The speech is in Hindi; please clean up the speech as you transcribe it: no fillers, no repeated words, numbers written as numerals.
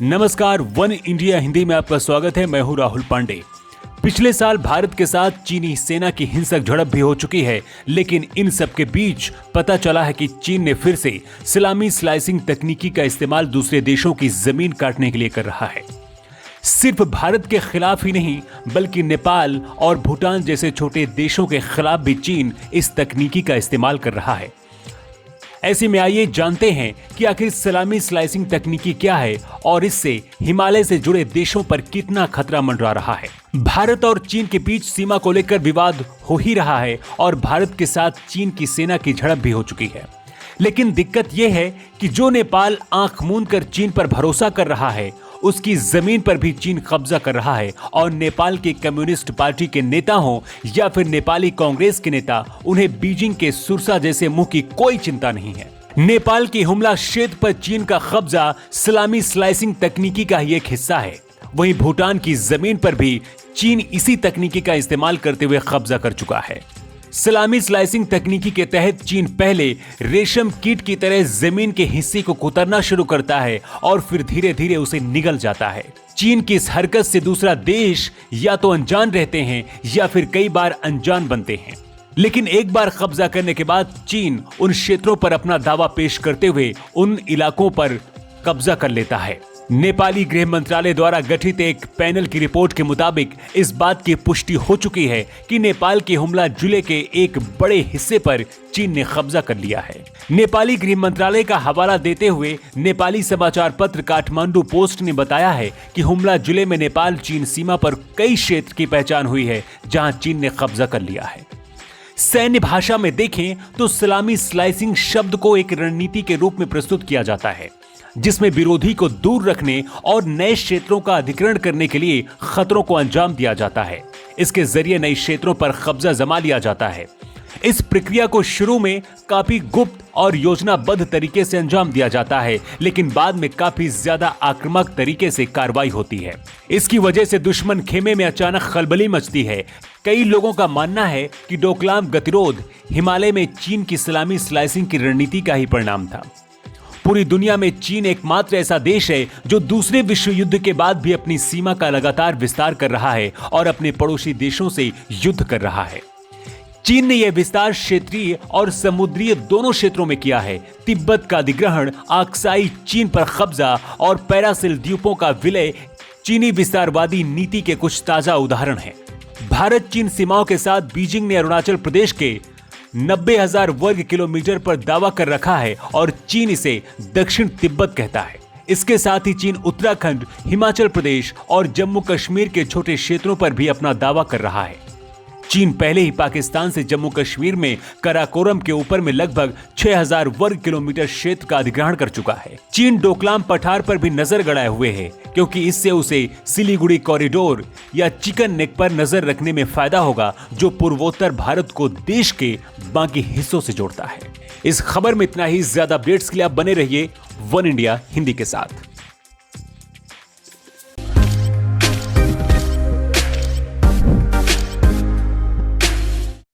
नमस्कार, वन इंडिया हिंदी में आपका स्वागत है। मैं हूं राहुल पांडे। पिछले साल भारत के साथ चीनी सेना की हिंसक झड़प भी हो चुकी है, लेकिन इन सब के बीच पता चला है कि चीन ने फिर से सलामी स्लाइसिंग तकनीकी का इस्तेमाल दूसरे देशों की जमीन काटने के लिए कर रहा है। सिर्फ भारत के खिलाफ ही नहीं, बल्कि नेपाल और भूटान जैसे छोटे देशों के खिलाफ भी चीन इस तकनीकी का इस्तेमाल कर रहा है। ऐसे में आइए जानते हैं कि आखिर सलामी स्लाइसिंग तकनीकी क्या है और इससे हिमालय से जुड़े देशों पर कितना खतरा मंडरा रहा है। भारत और चीन के बीच सीमा को लेकर विवाद हो ही रहा है और भारत के साथ चीन की सेना की झड़प भी हो चुकी है। लेकिन दिक्कत यह है कि जो नेपाल आंख मूंद कर चीन पर भरोसा कर रहा है, उसकी जमीन पर भी चीन कब्जा कर रहा है और नेपाल के कम्युनिस्ट पार्टी के नेता हों या फिर नेपाली कांग्रेस के नेता, उन्हें बीजिंग के सुरसा जैसे मुंह की कोई चिंता नहीं है। नेपाल की हुमला क्षेत्र पर चीन का कब्जा सलामी स्लाइसिंग तकनीकी का ही एक हिस्सा है। वहीं भूटान की जमीन पर भी चीन इसी तकनीकी का इस्तेमाल करते हुए कब्जा कर चुका है। सलामी स्लाइसिंग तकनीकी के तहत चीन पहले रेशम कीट की तरह जमीन के हिस्से को कुतरना शुरू करता है और फिर धीरे धीरे उसे निगल जाता है। चीन की इस हरकत से दूसरा देश या तो अनजान रहते हैं या फिर कई बार अनजान बनते हैं। लेकिन एक बार कब्जा करने के बाद चीन उन क्षेत्रों पर अपना दावा पेश करते हुए उन इलाकों पर कब्जा कर लेता है। नेपाली गृह मंत्रालय द्वारा गठित एक पैनल की रिपोर्ट के मुताबिक इस बात की पुष्टि हो चुकी है कि नेपाल के हुमला जिले के एक बड़े हिस्से पर चीन ने कब्जा कर लिया है। नेपाली गृह मंत्रालय का हवाला देते हुए नेपाली समाचार पत्र काठमांडू पोस्ट ने बताया है कि हुमला जिले में नेपाल चीन सीमा पर कई क्षेत्र की पहचान हुई है जहां चीन ने कब्जा कर लिया है। सैन्य भाषा में देखें तो सलामी स्लाइसिंग शब्द को एक रणनीति के रूप में प्रस्तुत किया जाता है, जिसमें विरोधी को दूर रखने और नए क्षेत्रों का अधिग्रहण करने के लिए खतरों को अंजाम दिया जाता है। इसके जरिए नए क्षेत्रों पर कब्जा जमा लिया जाता है। इस प्रक्रिया को शुरू में काफी गुप्त और योजनाबद्ध तरीके से अंजाम दिया जाता है, लेकिन बाद में काफी ज्यादा आक्रामक तरीके से कार्रवाई होती है। इसकी वजह से दुश्मन खेमे में अचानक खलबली मचती है। कई लोगों का मानना है कि डोकलाम गतिरोध हिमालय में चीन की सलामी स्लाइसिंग की रणनीति का ही परिणाम था। पूरी दुनिया में चीन एकमात्र ऐसा देश है जो दूसरे विश्व युद्ध के बाद भी अपनी सीमा का लगातार विस्तार कर रहा है और अपने पड़ोसी देशों से युद्ध कर रहा है। चीन ने यह विस्तार क्षेत्रीय और समुद्रीय दोनों क्षेत्रों में किया है। तिब्बत का अधिग्रहण, आक्साई चीन पर कब्जा और पैरासिल द्वीपों का विलय चीनी विस्तारवादी नीति के कुछ ताजा उदाहरण हैं। भारत चीन सीमाओं के साथ बीजिंग ने अरुणाचल प्रदेश के 90,000 वर्ग किलोमीटर पर दावा कर रखा है और चीन इसे दक्षिण तिब्बत कहता है। इसके साथ ही चीन उत्तराखंड, हिमाचल प्रदेश और जम्मू कश्मीर के छोटे क्षेत्रों पर भी अपना दावा कर रहा है। चीन पहले ही पाकिस्तान से जम्मू कश्मीर में कराकोरम के ऊपर में लगभग 6,000 वर्ग किलोमीटर क्षेत्र का अधिग्रहण कर चुका है। चीन डोकलाम पठार पर भी नजर गड़ाए हुए है, क्योंकि इससे उसे सिलीगुड़ी कॉरिडोर या चिकन नेक पर नजर रखने में फायदा होगा, जो पूर्वोत्तर भारत को देश के बाकी हिस्सों से जोड़ता है। इस खबर में इतना ही। ज्यादा अपडेट्स के लिए आप बने रहिए वन इंडिया हिंदी के साथ।